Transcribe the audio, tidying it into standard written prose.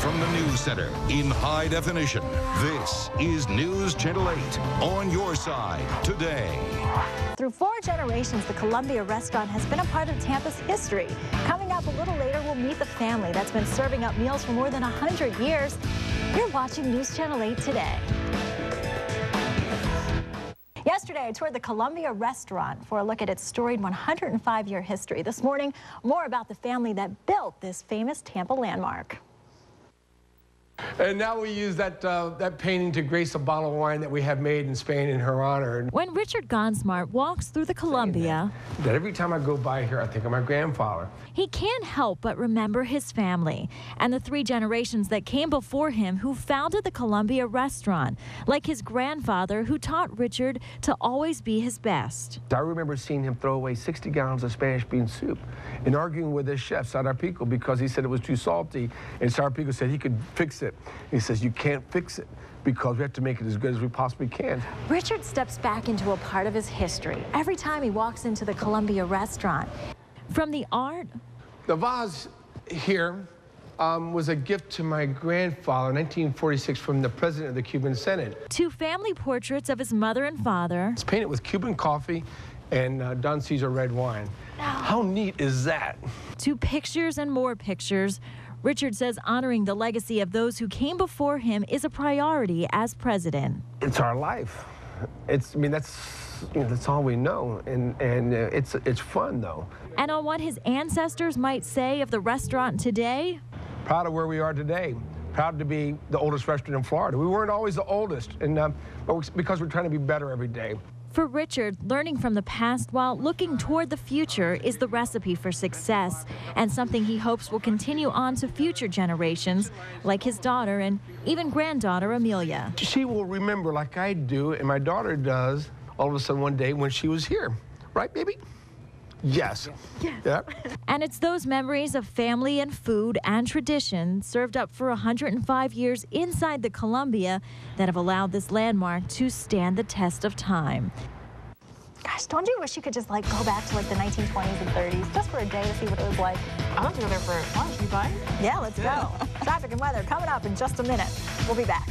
from the News Center in high definition. This is News Channel 8 on your side today. Through 4 generations, the Columbia restaurant has been a part of Tampa's history. Coming up a little later, we'll meet the family that's been serving up meals for more than 100 years. You're watching News Channel 8 today. Yesterday, I toured the Columbia restaurant for a look at its storied 105-year history. This morning, more about the family that built this famous Tampa landmark. And now we use that painting to grace a bottle of wine that we have made in Spain in her honor. When Richard Gonzmart walks through the Columbia, that every time I go by here, I think of my grandfather. He can't help but remember his family and the 3 generations that came before him who founded the Columbia restaurant, like his grandfather who taught Richard to always be his best. I remember seeing him throw away 60 gallons of Spanish bean soup and arguing with his chef, Sarpico, because he said it was too salty, and Sarpico said he could fix it. He says, you can't fix it because we have to make it as good as we possibly can. Richard steps back into a part of his history every time he walks into the Columbia restaurant. From the art. The vase here was a gift to my grandfather in 1946 from the president of the Cuban Senate. To family portraits of his mother and father. It's painted with Cuban coffee and Don Cesar red wine. How neat is that? To pictures and more pictures. Richard says honoring the legacy of those who came before him is a priority as president. It's our life. That's all we know, and it's fun though. And on what his ancestors might say of the restaurant today? Proud of where we are today. Proud to be the oldest restaurant in Florida. We weren't always the oldest, but because we're trying to be better every day. For Richard, learning from the past while looking toward the future is the recipe for success, and something he hopes will continue on to future generations, like his daughter and even granddaughter Amelia. She will remember like I do, and my daughter does, all of a sudden one day when she was here. Right, baby? Yes. Yeah. And it's those memories of family and food and tradition served up for 105 years inside the Columbia that have allowed this landmark to stand the test of time. Gosh, don't you wish you could just go back to the 1920s and 30s just for a day to see what it was like? I'd love to go there for lunch. You fine? Yeah, let's go. Traffic and weather coming up in just a minute. We'll be back.